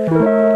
Well,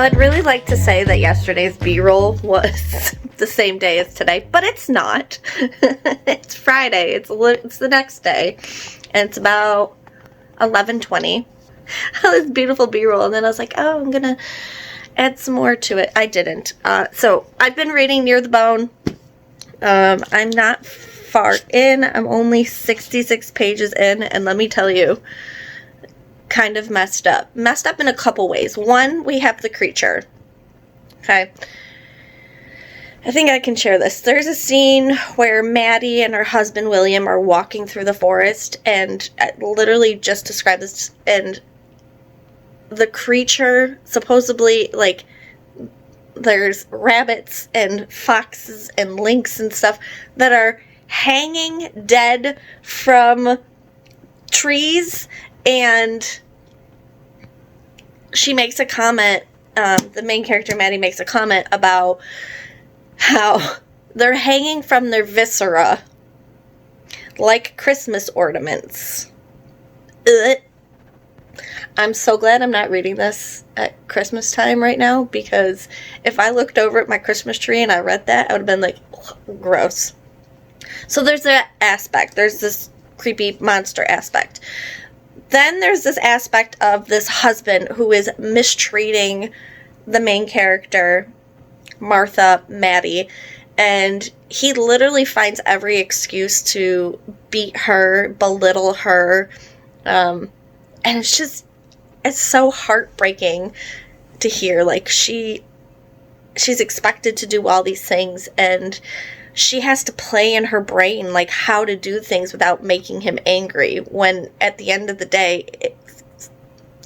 I'd really like to say that yesterday's B-roll was the same day as today, but it's not. It's Friday. It's the next day, and it's about 11:20. This beautiful B-roll, and then I was like, oh, I'm gonna add some more to it. I didn't. So I've been reading Near the Bone. I'm not far in. I'm only 66 pages in, and let me tell you, kind of messed up in a couple ways. One, we have the creature. Okay, I think I can share this. There's a scene where Maddie and her husband William are walking through the forest, and I literally just described this, and the creature, supposedly, like, there's rabbits and foxes and lynx and stuff that are hanging dead from trees. And she makes a comment, the main character, Maddie, makes a comment about how they're hanging from their viscera like Christmas ornaments. Ugh. I'm so glad I'm not reading this at Christmas time right now, because if I looked over at my Christmas tree and I read that, I would have been like, gross. So there's that aspect. There's this creepy monster aspect. Then there's this aspect of this husband who is mistreating the main character, Martha, Maddie, and he literally finds every excuse to beat her, belittle her, and it's so heartbreaking to hear. Like, she's expected to do all these things, and she has to play in her brain, like, how to do things without making him angry, when at the end of the day,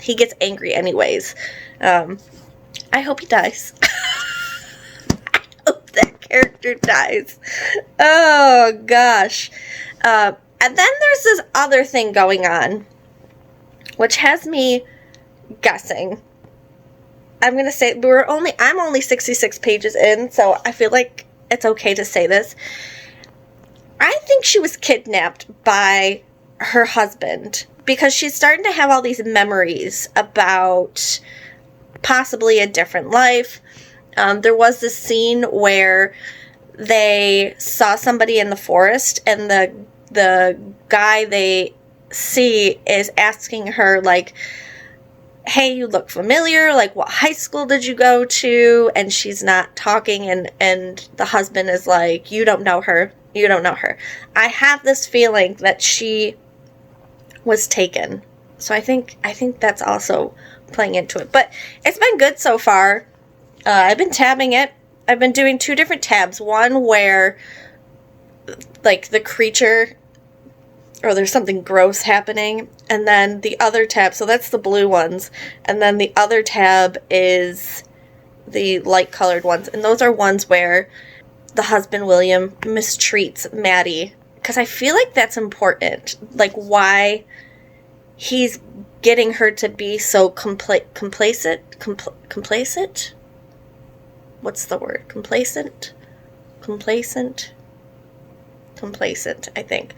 he gets angry anyways. I hope he dies. I hope that character dies. Oh, gosh. And then there's this other thing going on, which has me guessing. I'm going to say, I'm only 66 pages in, so I feel like it's okay to say this. I think she was kidnapped by her husband, because she's starting to have all these memories about possibly a different life. There was this scene where they saw somebody in the forest, and the guy they see is asking her, like, hey, you look familiar, like, what high school did you go to? And she's not talking, and the husband is like, you don't know her. I have this feeling that she was taken. So I think that's also playing into it. But it's been good so far. I've been tabbing it. I've been doing 2 different tabs. One where, like, the creature, or there's something gross happening, and then the other tab, so that's the blue ones, and then the other tab is the light colored ones, and those are ones where the husband William mistreats Maddie, because I feel like that's important, like, why he's getting her to be so complacent, what's the word, complacent, I think.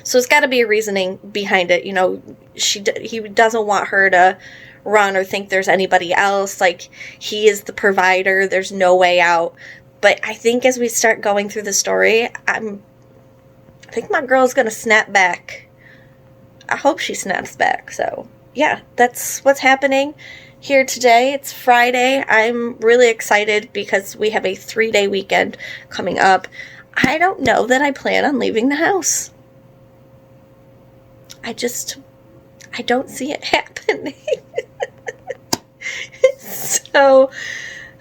So it's got to be a reasoning behind it. You know, he doesn't want her to run or think there's anybody else. Like, he is the provider. There's no way out. But I think as we start going through the story, I think my girl's going to snap back. I hope she snaps back. So, yeah, that's what's happening. here today. It's Friday. I'm really excited because we have a 3-day weekend coming up. I don't know that I plan on leaving the house. I don't see it happening. So,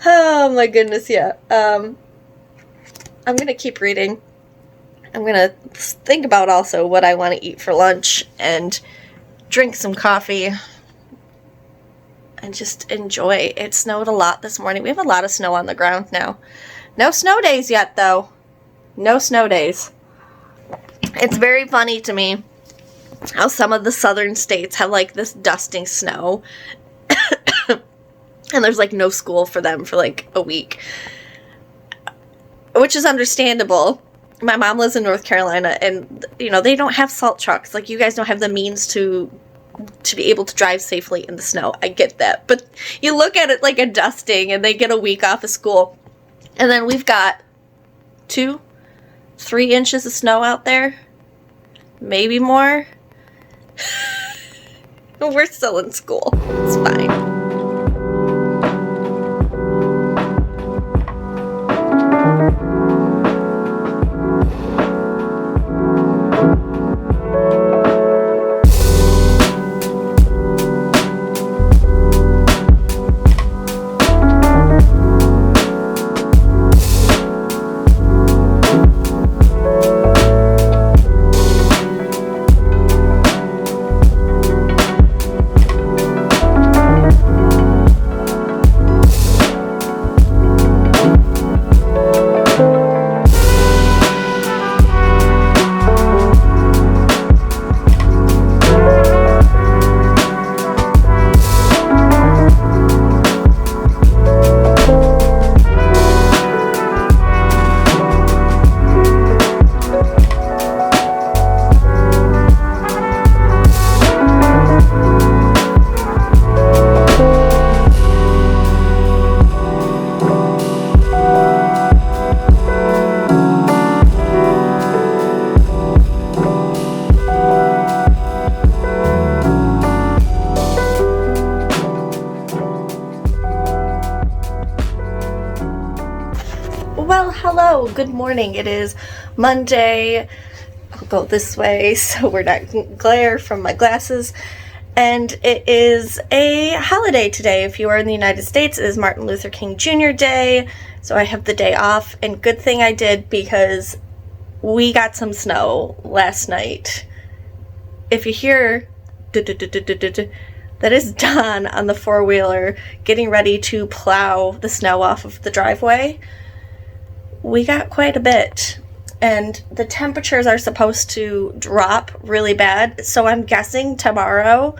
oh my goodness, yeah. I'm going to keep reading. I'm going to think about also what I want to eat for lunch and drink some coffee and just enjoy. It snowed a lot this morning. We have a lot of snow on the ground now. No snow days yet, though. No snow days. It's very funny to me how some of the southern states have like this dusting snow and there's like no school for them for like a week, which is understandable. My mom lives in North Carolina and, you know, they don't have salt trucks. Like, you guys don't have the means to be able to drive safely in the snow. I get that. But you look at it like a dusting and they get a week off of school. And then we've got 2-3 inches of snow out there. Maybe more. We're still in school. It's fine. Well, hello, good morning. It is Monday. I'll go this way so we're not glare from my glasses. And it is a holiday today. If you are in the United States, it is Martin Luther King Jr. Day. So I have the day off. And good thing I did because we got some snow last night. If you hear that is Don on the four-wheeler getting ready to plow the snow off of the driveway. We got quite a bit, and the temperatures are supposed to drop really bad, so I'm guessing tomorrow,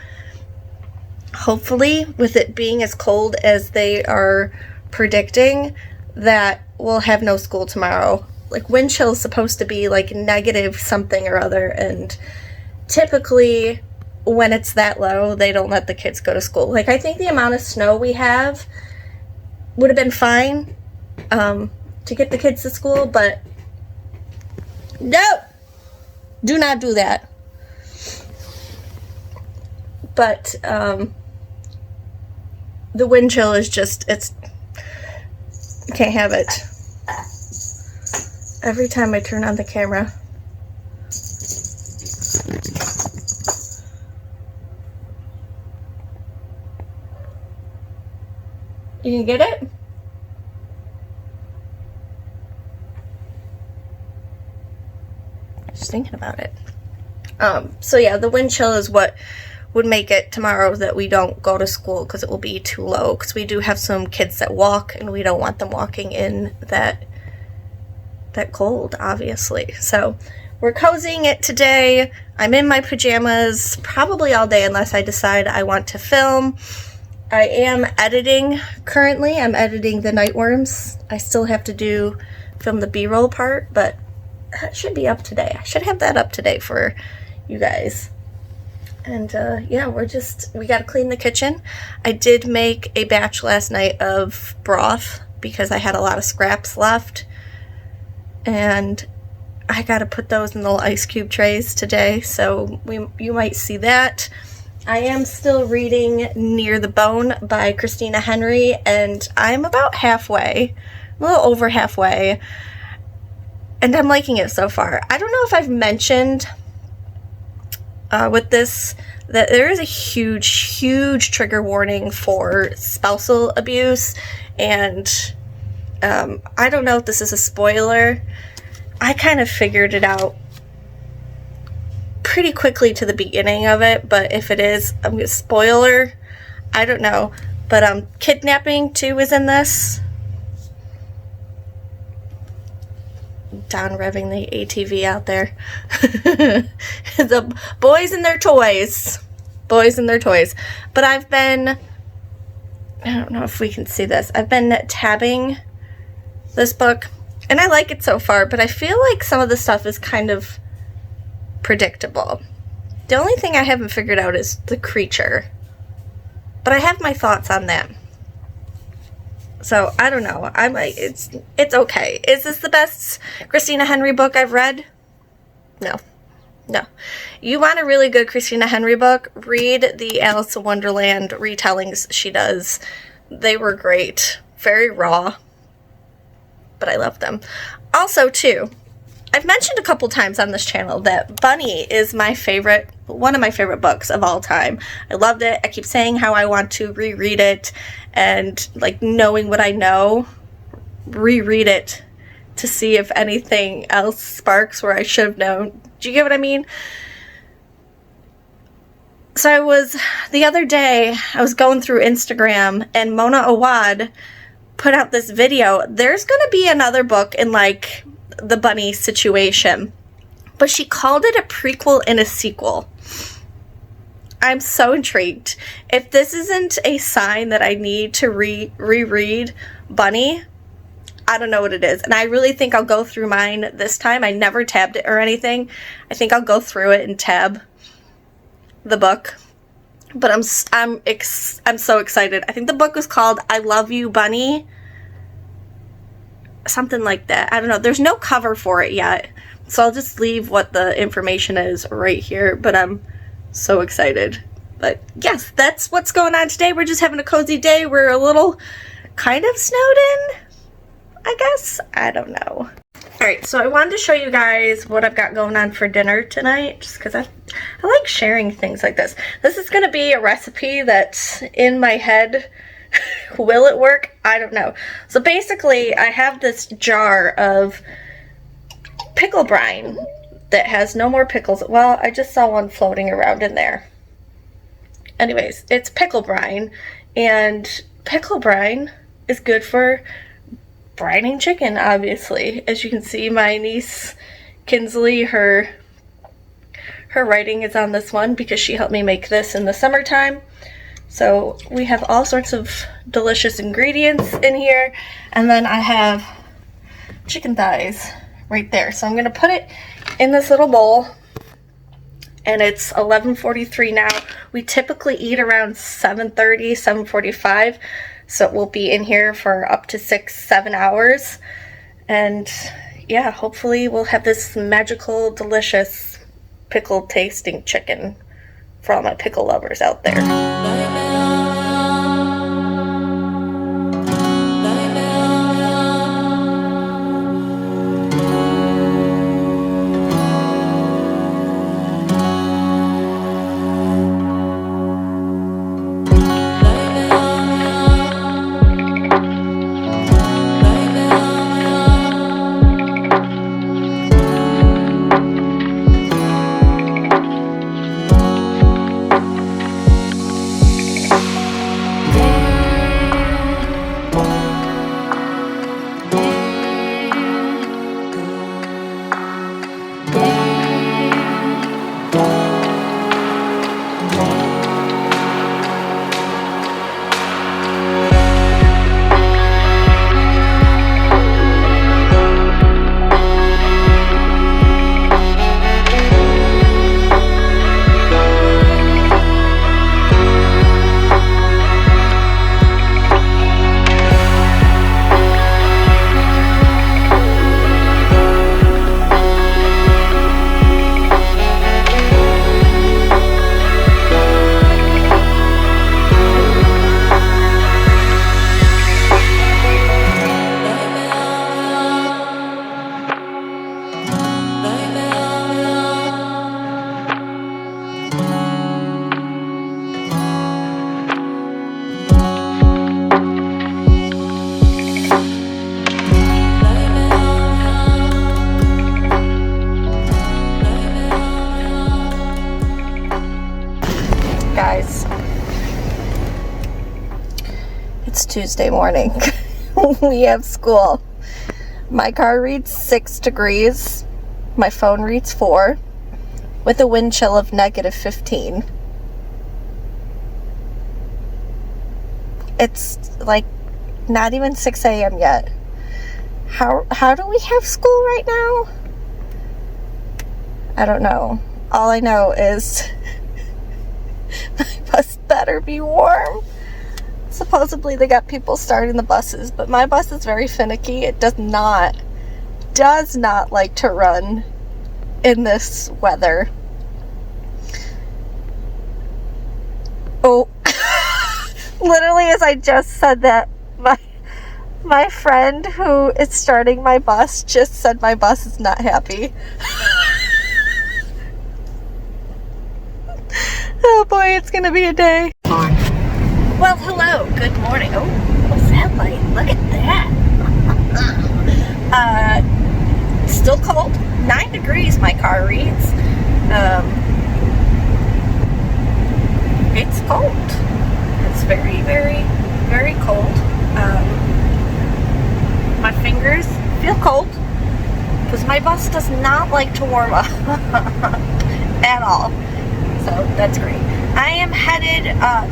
hopefully, with it being as cold as they are predicting, that we'll have no school tomorrow. Like, wind chill is supposed to be like negative something or other, and typically when it's that low, they don't let the kids go to school. Like, I think the amount of snow we have would have been fine, to get the kids to school, but no, do not do that. But the wind chill is just, you can't have it. Every time I turn on the camera, you can get it? Just thinking about it. So yeah, the wind chill is what would make it tomorrow that we don't go to school because it will be too low, because we do have some kids that walk and we don't want them walking in that cold, obviously. So we're cozying it today. I'm in my pajamas probably all day unless I decide I want to film. I am editing currently. I'm editing the Nightworms. I still have to film the B-roll part, but that should be up today. I should have that up today for you guys. And yeah, we got to clean the kitchen. I did make a batch last night of broth because I had a lot of scraps left. And I got to put those in the little ice cube trays today. So you might see that. I am still reading Near the Bone by Christina Henry, and I'm about halfway, a little over halfway, and I'm liking it so far. I don't know if I've mentioned with this that there is a huge trigger warning for spousal abuse, and I don't know if this is a spoiler. I kind of figured it out pretty quickly to the beginning of it, but if it is a spoiler, I don't know. But kidnapping too is in this. Don revving the ATV out there. The boys and their toys. Boys and their toys. But I've been, I don't know if we can see this, I've been tabbing this book, and I like it so far, but I feel like some of the stuff is kind of predictable. The only thing I haven't figured out is the creature, but I have my thoughts on that. So I don't know. I'm like, it's okay. Is this the best Christina Henry book I've read? No. You want a really good Christina Henry book? Read the Alice in Wonderland retellings she does. They were great. Very raw, but I love them. Also, too, I've mentioned a couple times on this channel that Bunny is my favorite, one of my favorite books of all time. I loved it. I keep saying how I want to reread it, and like knowing what I know, reread it to see if anything else sparks where I should have known. Do you get what I mean? So the other day, I was going through Instagram, and Mona Awad put out this video. There's going to be another book in like the Bunny situation, but she called it a prequel and a sequel. I'm so intrigued. If this isn't a sign that I need to reread Bunny, I don't know what it is. And I really think I'll go through mine this time. I never tabbed it or anything. I think I'll go through it and tab the book. But I'm so excited. I think the book was called I Love You, Bunny. Something like that. I don't know. There's no cover for it yet, so I'll just leave what the information is right here, but I'm so excited. But yes, that's what's going on today. We're just having a cozy day. We're a little kind of snowed in, I guess. I don't know. Alright, so I wanted to show you guys what I've got going on for dinner tonight, just because I like sharing things like this. This is going to be a recipe that's in my head. Will it work? I don't know. So basically, I have this jar of pickle brine that has no more pickles. Well, I just saw one floating around in there. Anyways, it's pickle brine, and pickle brine is good for brining chicken, obviously. As you can see, my niece Kinsley, her writing is on this one because she helped me make this in the summertime. So we have all sorts of delicious ingredients in here, and then I have chicken thighs right there. So I'm going to put it in this little bowl, and it's 11:43 now. We typically eat around 7:30, 7:45, so it will be in here for up to 6-7 hours. And yeah, hopefully we'll have this magical, delicious, pickle tasting chicken for all my pickle lovers out there. Tuesday morning. We have school. My car reads 6 degrees. My phone reads 4 with a wind chill of -15. It's like not even 6 a.m. yet. How do we have school right now? I don't know. All I know is my bus better be warm. Supposedly they got people starting the buses, but my bus is very finicky. It does not like to run in this weather. Oh, literally as I just said that, my friend who is starting my bus just said my bus is not happy. Oh boy, it's gonna be a day. Well, hello, good morning. Oh, what's that light? Look at that. Still cold. 9 degrees my car reads. It's cold. It's very, very, very cold. My fingers feel cold because my bus does not like to warm up at all. So that's great. I am headed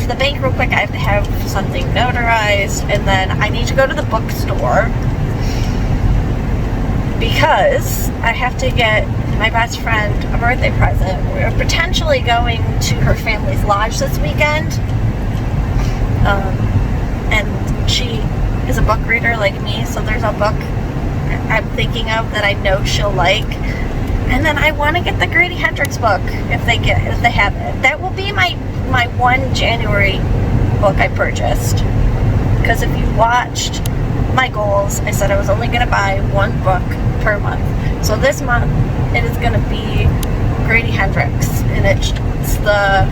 to the bank real quick. I have to have something notarized, and then I need to go to the bookstore because I have to get my best friend a birthday present. We're potentially going to her family's lodge this weekend, and she is a book reader like me, so there's a book I'm thinking of that I know she'll like. And then I want to get the Grady Hendrix book if they have it. That will be my 1 January book I purchased. Because if you watched my goals, I said I was only going to buy 1 book per month. So this month it is going to be Grady Hendrix, and it's the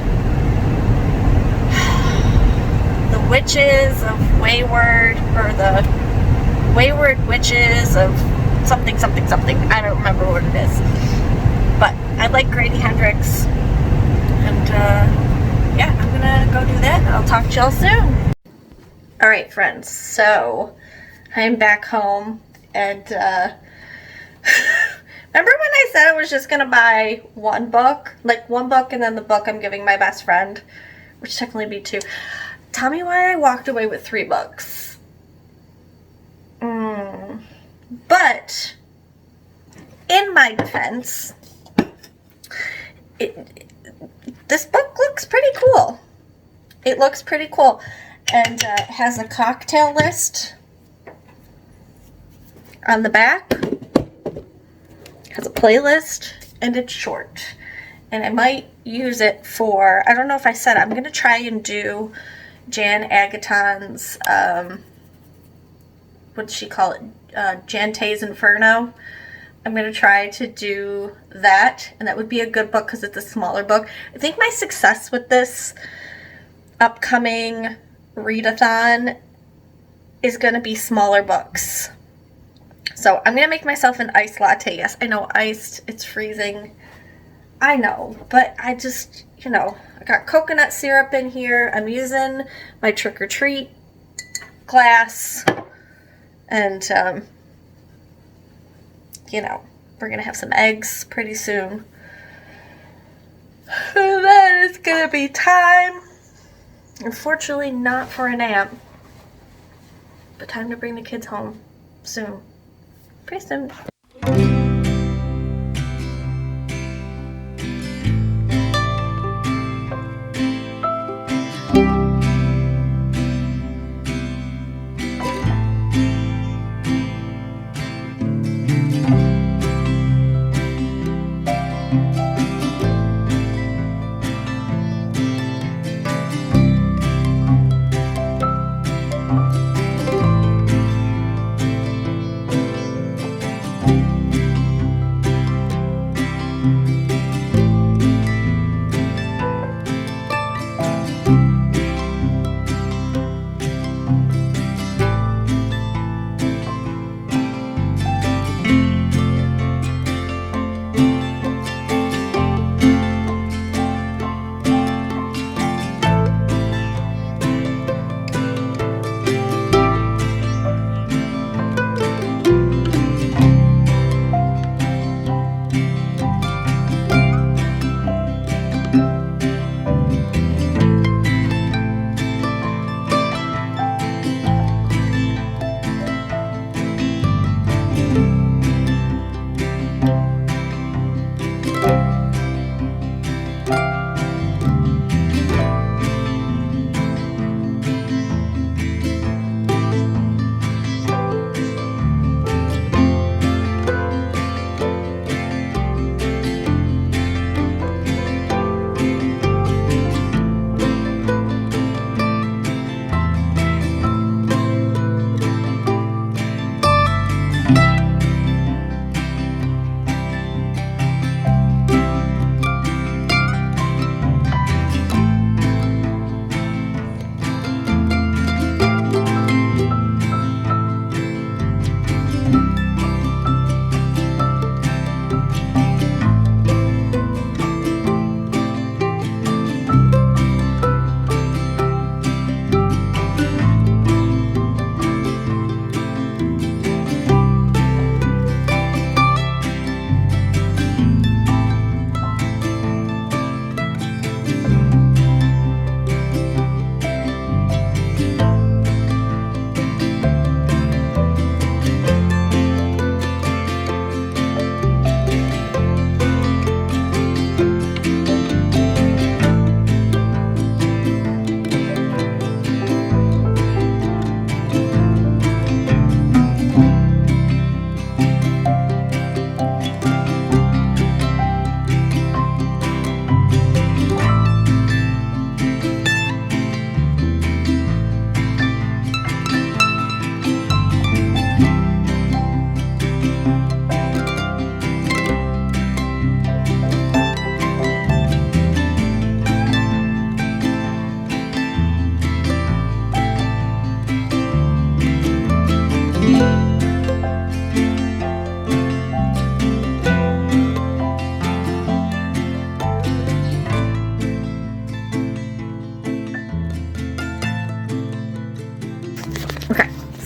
Witches of Wayward, or the Wayward Witches of something. I don't remember what it is. But I like Grady Hendrix. And yeah, I'm gonna go do that, and I'll talk to y'all soon. Alright, friends, so I'm back home, and remember when I said I was just gonna buy 1 book? Like 1 book and then the book I'm giving my best friend, which technically be 2. Tell me why I walked away with 3 books. But in my defense, this book looks pretty cool. It looks pretty cool, and has a cocktail list on the back, has a playlist, and it's short. And I might use it for, I don't know if I said, I'm going to try and do Jan Agaton's, what does she call it? Jante's Inferno. I'm going to try to do that, and that would be a good book because it's a smaller book. I think my success with this upcoming readathon is going to be smaller books. So I'm going to make myself an iced latte. Yes, I know, iced, it's freezing. I know, but I just, you know, I got coconut syrup in here. I'm using my trick-or-treat glass. And, you know, we're going to have some eggs pretty soon. And then it's going to be time, unfortunately not for a nap, but time to bring the kids home soon. Pretty soon.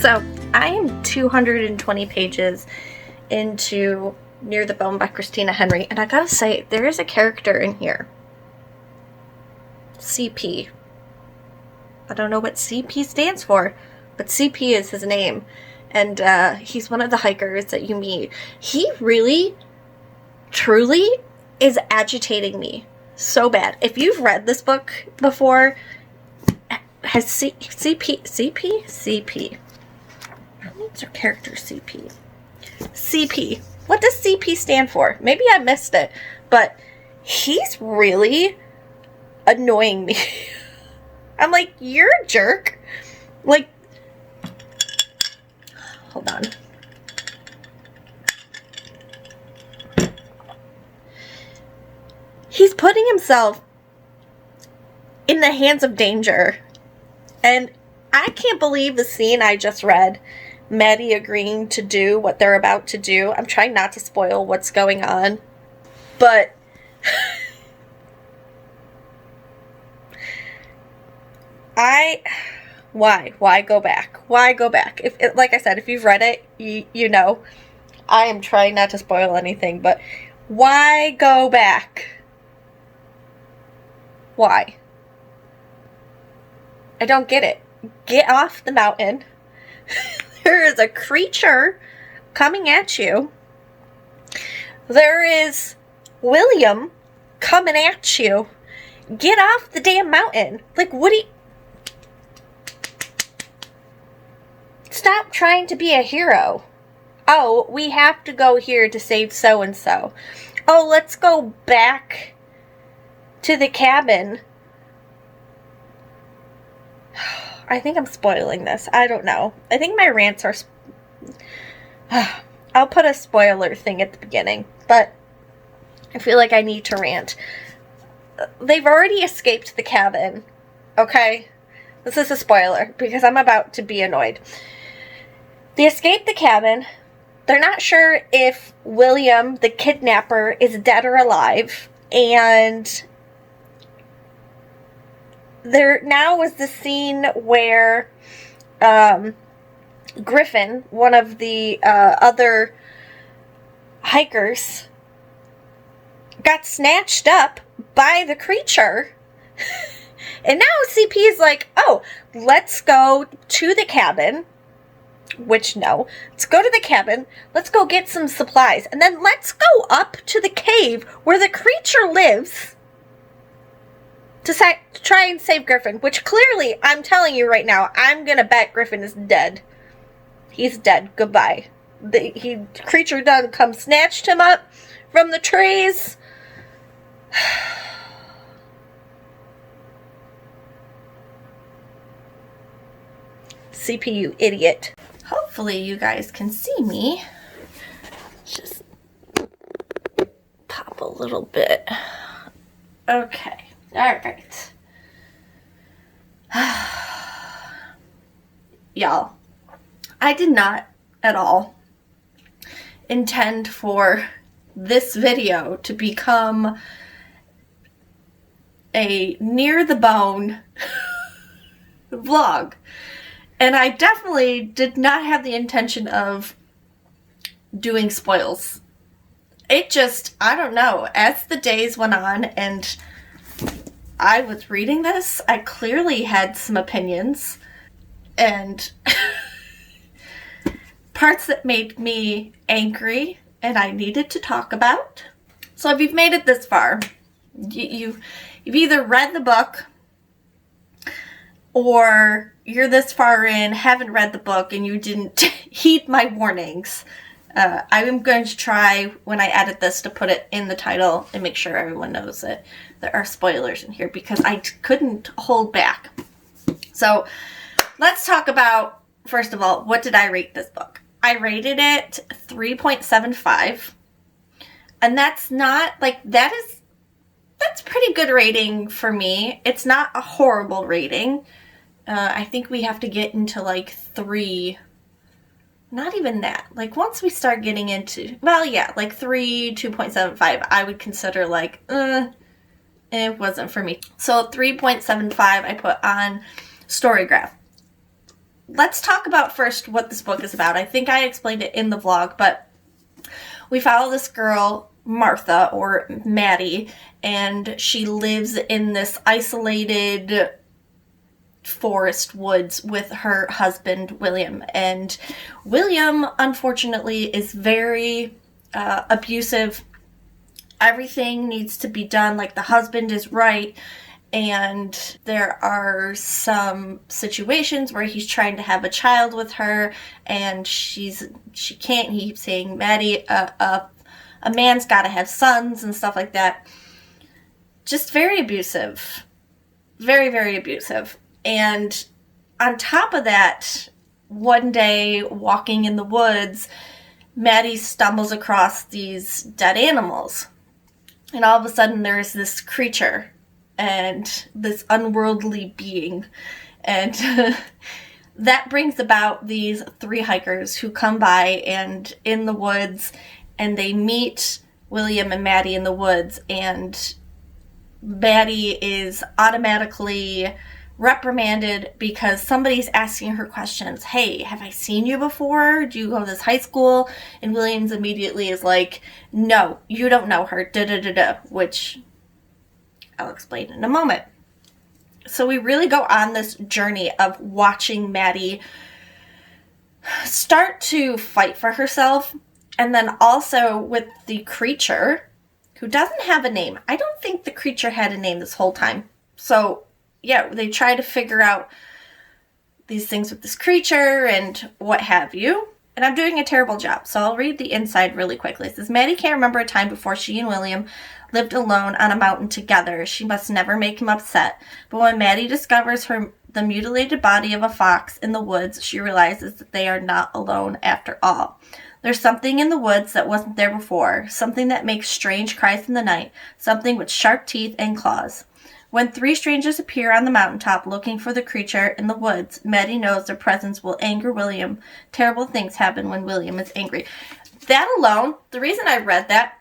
So I am 220 pages into Near the Bone by Christina Henry, and I gotta say, there is a character in here. CP. I don't know what CP stands for, but CP is his name. And he's one of the hikers that you meet. He really, truly is agitating me so bad. If you've read this book before, has CP? What's our character CP? CP. What does CP stand for? Maybe I missed it, but he's really annoying me. I'm like, you're a jerk. Like, hold on. He's putting himself in the hands of danger. And I can't believe the scene I just read. Maddie agreeing to do what they're about to do. I'm trying not to spoil what's going on. But why go back? Why go back? Like I said, if you've read it, you know, I am trying not to spoil anything, but why go back? Why? I don't get it. Get off the mountain. There is a creature coming at you. There is William coming at you. Get off the damn mountain. Like, what do you... Stop trying to be a hero. Oh, we have to go here to save so-and-so. Oh, let's go back to the cabin. I think I'm spoiling this. I don't know. I think my rants are... I'll put a spoiler thing at the beginning, but I feel like I need to rant. They've already escaped the cabin, okay? This is a spoiler, because I'm about to be annoyed. They escape the cabin. They're not sure if William, the kidnapper, is dead or alive. And there now was the scene where Griffin, one of the other hikers, got snatched up by the creature. And now CP is like, oh, let's go to the cabin. Which, no. Let's go to the cabin. Let's go get some supplies. And then let's go up to the cave where the creature lives to try and save Griffin. Which clearly, I'm telling you right now, I'm going to bet Griffin is dead. He's dead. Goodbye. The creature done come snatched him up from the trees. CP, you idiot. Hopefully you guys can see me. Just pop a little bit. Okay. Alright. Y'all, I did not at all intend for this video to become a near the bone vlog. And I definitely did not have the intention of doing spoils. It just, I don't know, as the days went on and I was reading this, I clearly had some opinions and parts that made me angry and I needed to talk about. So if you've made it this far, you've either read the book or you're this far in, haven't read the book, and you didn't heed my warnings. I am going to try, when I edit this, to put it in the title and make sure everyone knows that there are spoilers in here, because I couldn't hold back. So, let's talk about, first of all, what did I rate this book? I rated it 3.75. And that's not, like, that's pretty good rating for me. It's not a horrible rating. I think we have to get into like 3, not even that. Like once we start getting into, well, yeah, like 3, 2.75, I would consider like, it wasn't for me. So 3.75 I put on Storygraph. let's talk about first what this book is about. I think I explained it in the vlog, but we follow this girl, Martha, or Maddie, and she lives in this isolated forest woods with her husband, William. And William, unfortunately, is very abusive. Everything needs to be done like the husband is right. And there are some situations where he's trying to have a child with her, and she can't. He keeps saying, Maddie, a man's got to have sons and stuff like that. Just very abusive. Very, very abusive. And on top of that, one day walking in the woods, Maddie stumbles across these dead animals. And all of a sudden there's this creature and this unworldly being. And that brings about these 3 hikers who come by and in the woods, and they meet William and Maddie in the woods, and Maddie is automatically reprimanded because somebody's asking her questions. Hey, have I seen you before? Do you go to this high school? And Williams immediately is like, no, you don't know her, which I'll explain in a moment. So we really go on this journey of watching Maddie start to fight for herself, and then also with the creature, who doesn't have a name. I don't think the creature had a name this whole time. So, yeah, they try to figure out these things with this creature and what have you. And I'm doing a terrible job, so I'll read the inside really quickly. It says, Maddie can't remember a time before she and William lived alone on a mountain together. She must never make him upset. But when Maddie discovers the mutilated body of a fox in the woods, she realizes that they are not alone after all. There's something in the woods that wasn't there before, something that makes strange cries in the night, something with sharp teeth and claws. When 3 strangers appear on the mountaintop looking for the creature in the woods, Maddie knows their presence will anger William. Terrible things happen when William is angry. That alone, the reason I read that,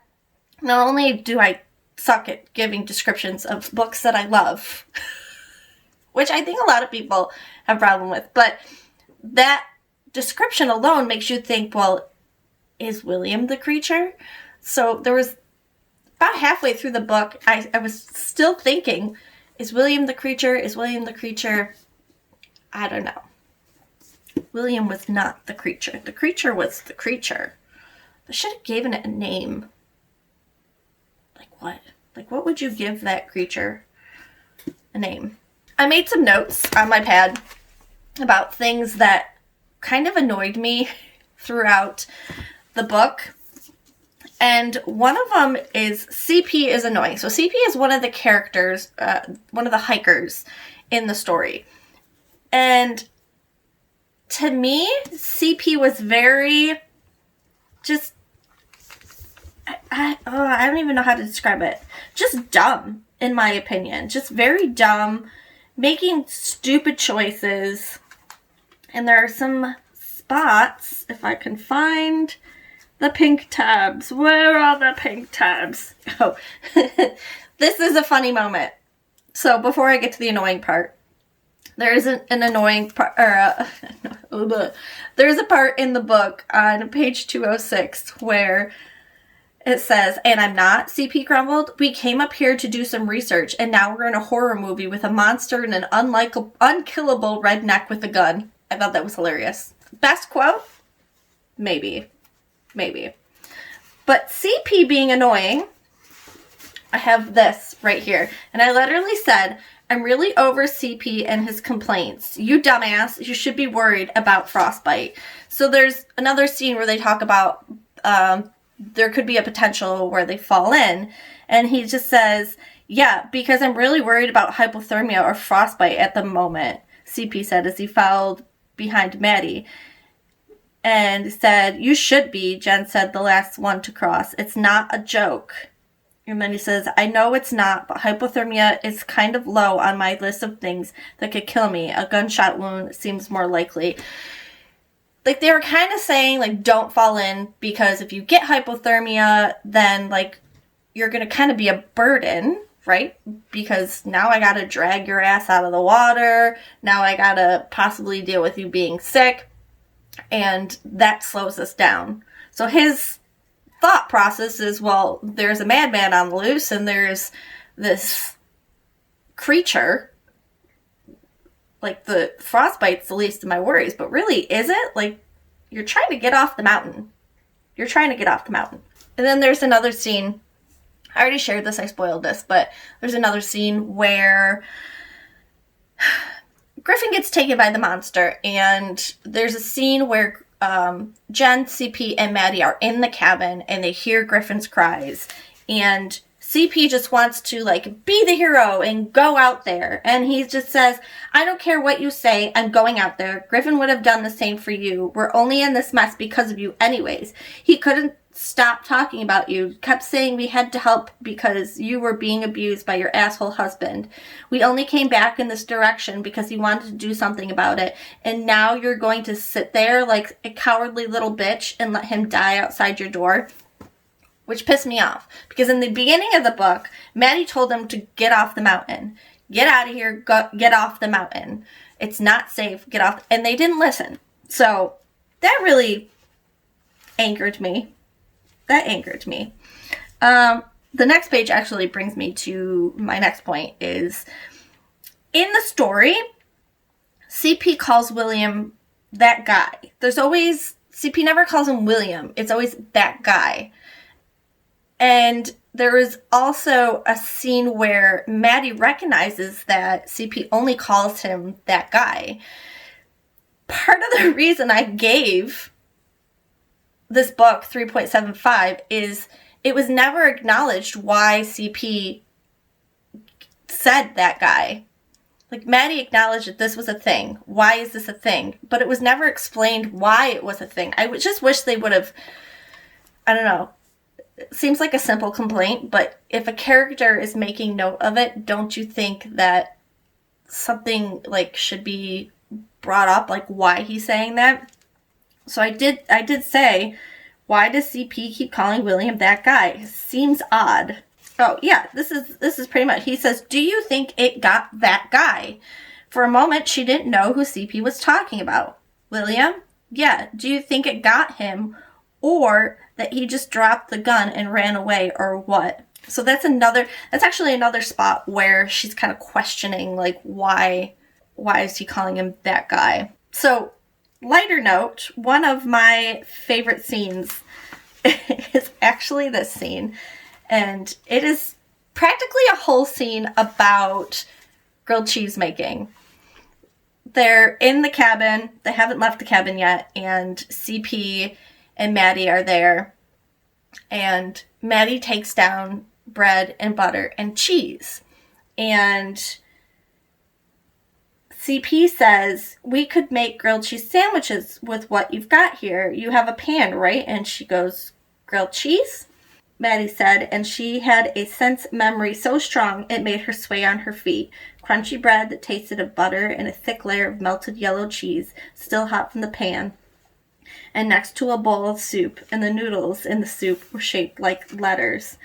not only do I suck at giving descriptions of books that I love, which I think a lot of people have a problem with, but that description alone makes you think, well, is William the creature? So there was about halfway through the book, I was still thinking, is William the creature? Is William the creature? I don't know. William was not the creature. The creature was the creature. I should have given it a name. Like what? Like what would you give that creature a name? I made some notes on my pad about things that kind of annoyed me throughout the book. And one of them is CP is annoying. So CP is one of the characters, one of the hikers in the story. And to me, CP was very just, I don't even know how to describe it. Just dumb, in my opinion. Just very dumb, making stupid choices. And there are some spots, if I can find the pink tabs. Where are the pink tabs? Oh, this is a funny moment. So before I get to the annoying part, there is an annoying part, there's a part in the book on page 206 where it says, and I'm not, CP grumbled, we came up here to do some research, and now we're in a horror movie with a monster and an unkillable redneck with a gun. I thought that was hilarious. Best quote? Maybe. But CP being annoying, I have this right here. And I literally said, I'm really over CP and his complaints. You dumbass, you should be worried about frostbite. So there's another scene where they talk about there could be a potential where they fall in. And he just says, yeah, because I'm really worried about hypothermia or frostbite at the moment, CP said as he followed behind Maddie. And said, you should be, Jen said, the last one to cross. It's not a joke. And then he says, I know it's not, but hypothermia is kind of low on my list of things that could kill me. A gunshot wound seems more likely. Like, they were kind of saying, like, don't fall in, because if you get hypothermia, then, like, you're going to kind of be a burden right? Because now I gotta drag your ass out of the water. Now I gotta possibly deal with you being sick. And that slows us down. So his thought process is, well, there's a madman on the loose and there's this creature. Like, the frostbite's the least of my worries. But really, is it? Like, you're trying to get off the mountain. You're trying to get off the mountain. And then there's another scene. I already shared this. I spoiled this. But there's another scene where Griffin gets taken by the monster. And there's a scene where Jen, CP, and Maddie are in the cabin. And they hear Griffin's cries. And CP just wants to, like, be the hero and go out there. And he just says, I don't care what you say, I'm going out there. Griffin would have done the same for you. We're only in this mess because of you anyways. He couldn't stop talking about you. Kept saying we had to help because you were being abused by your asshole husband. We only came back in this direction because he wanted to do something about it. And now you're going to sit there like a cowardly little bitch and let him die outside your door? Which pissed me off. Because in the beginning of the book, Maddie told them to get off the mountain. Get out of here. Get off the mountain. It's not safe. Get off. And they didn't listen. So that really angered me. That angered me. The next page actually brings me to my next point is, in the story, CP calls William that guy. There's always, CP never calls him William. It's always that guy. And there is also a scene where Maddie recognizes that CP only calls him that guy. Part of the reason I gave this book 3.75 is it was never acknowledged why CP said that guy. Like, Maddie acknowledged that this was a thing. Why is this a thing? But it was never explained why it was a thing. I just wish they would have, I don't know. It seems like a simple complaint, but if a character is making note of it, don't you think that something, like, should be brought up, like why he's saying that? So I did say, why does CP keep calling William that guy? It seems odd. Oh yeah, this is pretty much, he says, do you think it got that guy? For a moment, she didn't know who CP was talking about. William? Yeah, do you think it got him? Or that he just dropped the gun and ran away, or what? So that's actually another spot where she's kind of questioning, like, why is he calling him that guy? So, lighter note, one of my favorite scenes is actually this scene. And it is practically a whole scene about grilled cheese making. They're in the cabin. They haven't left the cabin yet. And CP and Maddie are there. And Maddie takes down bread and butter and cheese. And CP says, we could make grilled cheese sandwiches with what you've got here. You have a pan, right? And she goes, grilled cheese? Maddie said, and she had a sense memory so strong it made her sway on her feet. Crunchy bread that tasted of butter and a thick layer of melted yellow cheese, still hot from the pan. And next to a bowl of soup, and the noodles in the soup were shaped like letters.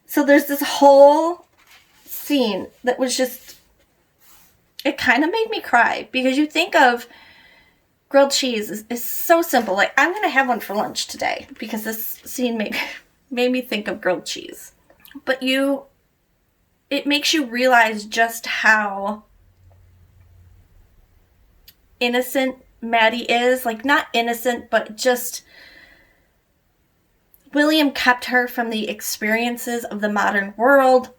So there's this whole scene that was just, it kind of made me cry, because you think of grilled cheese is so simple. Like, I'm going to have one for lunch today, because this scene made me think of grilled cheese. But it makes you realize just how innocent Maddie is. Like, not innocent, but just William kept her from the experiences of the modern world.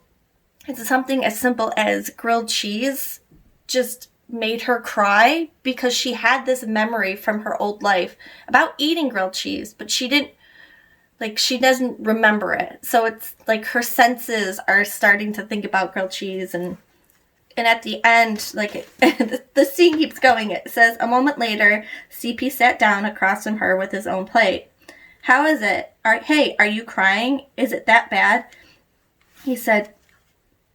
It's something as simple as grilled cheese just made her cry, because she had this memory from her old life about eating grilled cheese, but she doesn't remember it. So it's like her senses are starting to think about grilled cheese, and at the end, like, the scene keeps going. It says, a moment later, CP sat down across from her with his own plate. How is it? Hey, are you crying? Is it that bad? He said.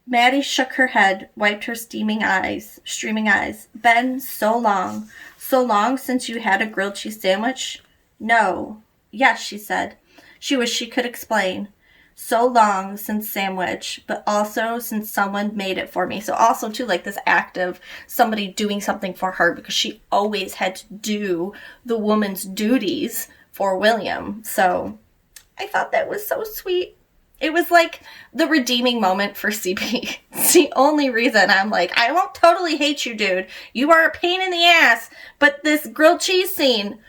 Maddie shook her head, wiped her streaming eyes. Ben, so long since you had a grilled cheese sandwich? No. Yes, she said. She wished she could explain. so long since sandwich, but also since someone made it for me. So also too, like this act of somebody doing something for her, because she always had to do the woman's duties for William. So I thought that was so sweet. It was like the redeeming moment for CB. It's the only reason I'm like, I won't totally hate you, dude. You are a pain in the ass. But this grilled cheese scene,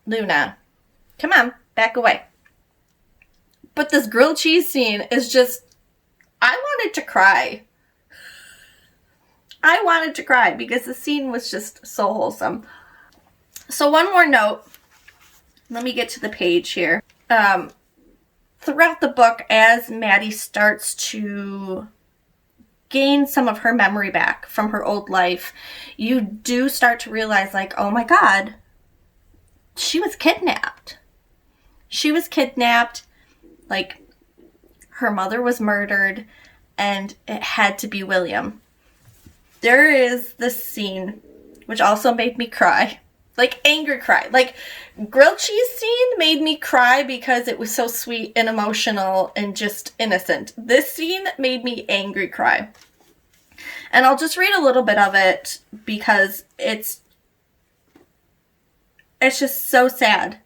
Luna, come on, back away. But this grilled cheese scene is just, I wanted to cry. I wanted to cry because the scene was just so wholesome. So one more note. Let me get to the page here. Throughout the book, as Maddie starts to gain some of her memory back from her old life, you do start to realize, like, oh my God, she was kidnapped. She was kidnapped. Like, her mother was murdered, and it had to be William. There is this scene, which also made me cry. Like, angry cry. Like, grilled cheese scene made me cry because it was so sweet and emotional and just innocent. This scene made me angry cry. And I'll just read a little bit of it because it's just so sad.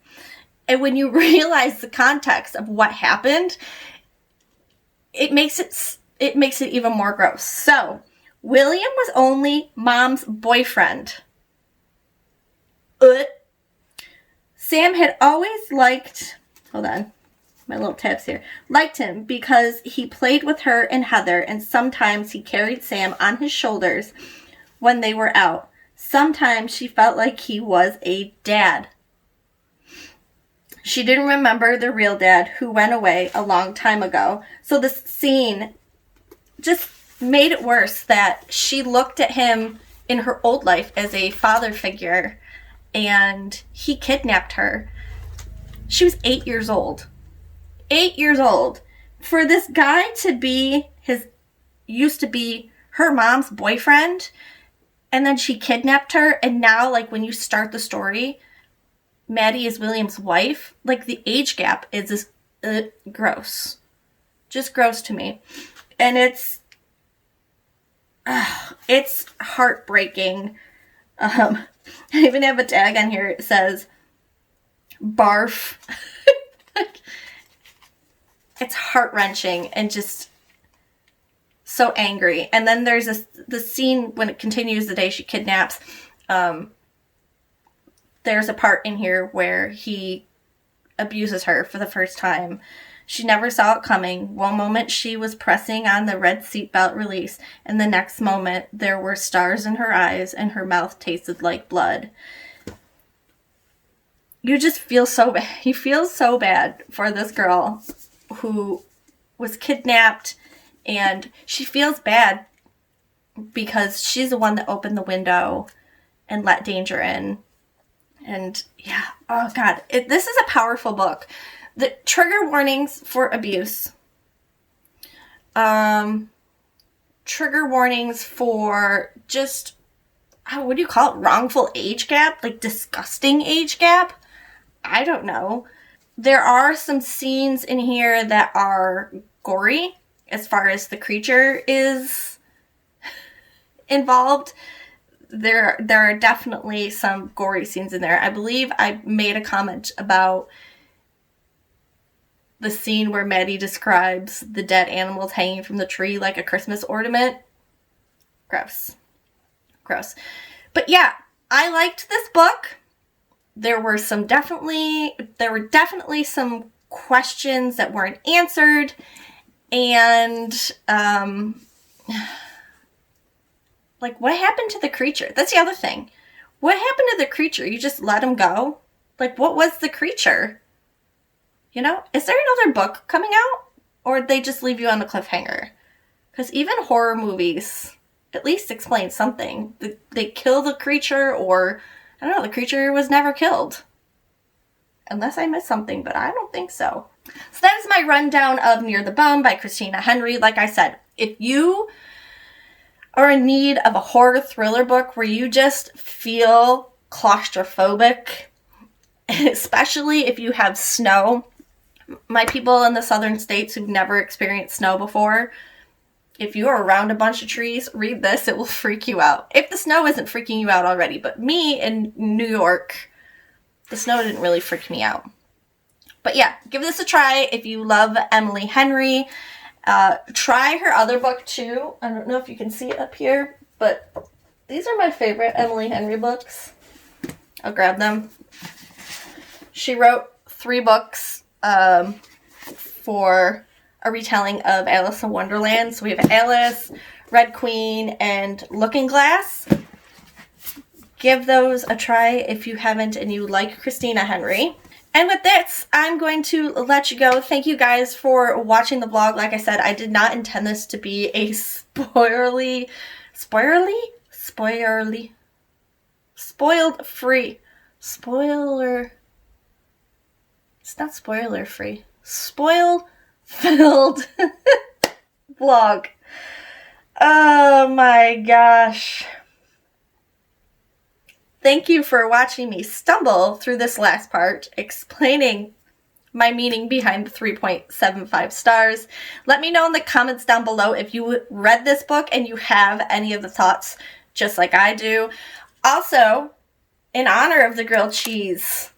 And when you realize the context of what happened, it makes it even more gross. So, William was only Mom's boyfriend. Sam had always liked, hold on, my little tabs here, liked him because he played with her and Heather, and sometimes he carried Sam on his shoulders when they were out. Sometimes she felt like he was a dad. She didn't remember the real dad who went away a long time ago. So this scene just made it worse that she looked at him in her old life as a father figure, and he kidnapped her. She was 8 years old. 8 years old. For this guy to be used to be her mom's boyfriend, and then she kidnapped her, and now, like, when you start the story, Maddie is William's wife. Like, the age gap is just gross. Just gross to me. And it's heartbreaking. I even have a tag on here. It says, barf. It's heart-wrenching and just so angry. And then there's the scene when it continues the day she kidnaps. There's a part in here where he abuses her for the first time. She never saw it coming. One moment she was pressing on the red seatbelt release, and the next moment there were stars in her eyes and her mouth tasted like blood. You just feel so bad. You feel so bad for this girl who was kidnapped, and she feels bad because she's the one that opened the window and let danger in. And yeah, oh God, this is a powerful book. The trigger warnings for abuse. Trigger warnings for just, what do you call it? Wrongful age gap? Like disgusting age gap? I don't know. There are some scenes in here that are gory as far as the creature is involved. There are definitely some gory scenes in there. I believe I made a comment about the scene where Maddie describes the dead animals hanging from the tree like a Christmas ornament. Gross. Gross. But yeah, I liked this book. There were definitely some questions that weren't answered, and like, what happened to the creature? That's the other thing. What happened to the creature? You just let him go? Like, what was the creature? You know? Is there another book coming out? Or did they just leave you on the cliffhanger? Because even horror movies at least explain something. They kill the creature, or, I don't know, the creature was never killed. Unless I missed something, but I don't think so. So that is my rundown of Near the Bone by Christina Henry. Like I said, if you are in need of a horror thriller book where you just feel claustrophobic, especially if you have snow My people in the southern states who've never experienced snow before, if you are around a bunch of trees, read this. It will freak you out. If the snow isn't freaking you out already. But me in New York, the snow didn't really freak me out. But yeah, give this a try if you love Emily Henry. Try her other book too. I don't know if you can see it up here, but these are my favorite Emily Henry books. I'll grab them. She wrote 3 books for a retelling of Alice in Wonderland. So we have Alice, Red Queen, and Looking Glass. Give those a try if you haven't and you like Christina Henry. And with this, I'm going to let you go. Thank you guys for watching the vlog. Like I said, I did not intend this to be a spoiled free. Spoiler. It's not spoiler free. Spoil filled vlog. Oh my gosh. Thank you for watching me stumble through this last part, explaining my meaning behind the 3.75 stars. Let me know in the comments down below if you read this book and you have any of the thoughts just like I do. Also, in honor of the grilled cheese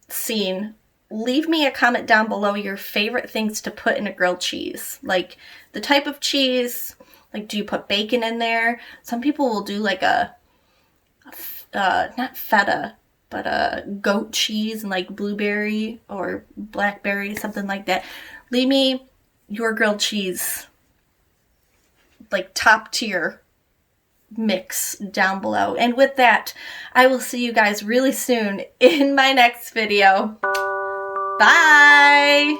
scene, leave me a comment down below your favorite things to put in a grilled cheese. Like the type of cheese, like do you put bacon in there? Some people will do like a not feta, but a goat cheese and like blueberry or blackberry, something like that. Leave me your grilled cheese, like top tier mix down below. And with that, I will see you guys really soon in my next video. Bye!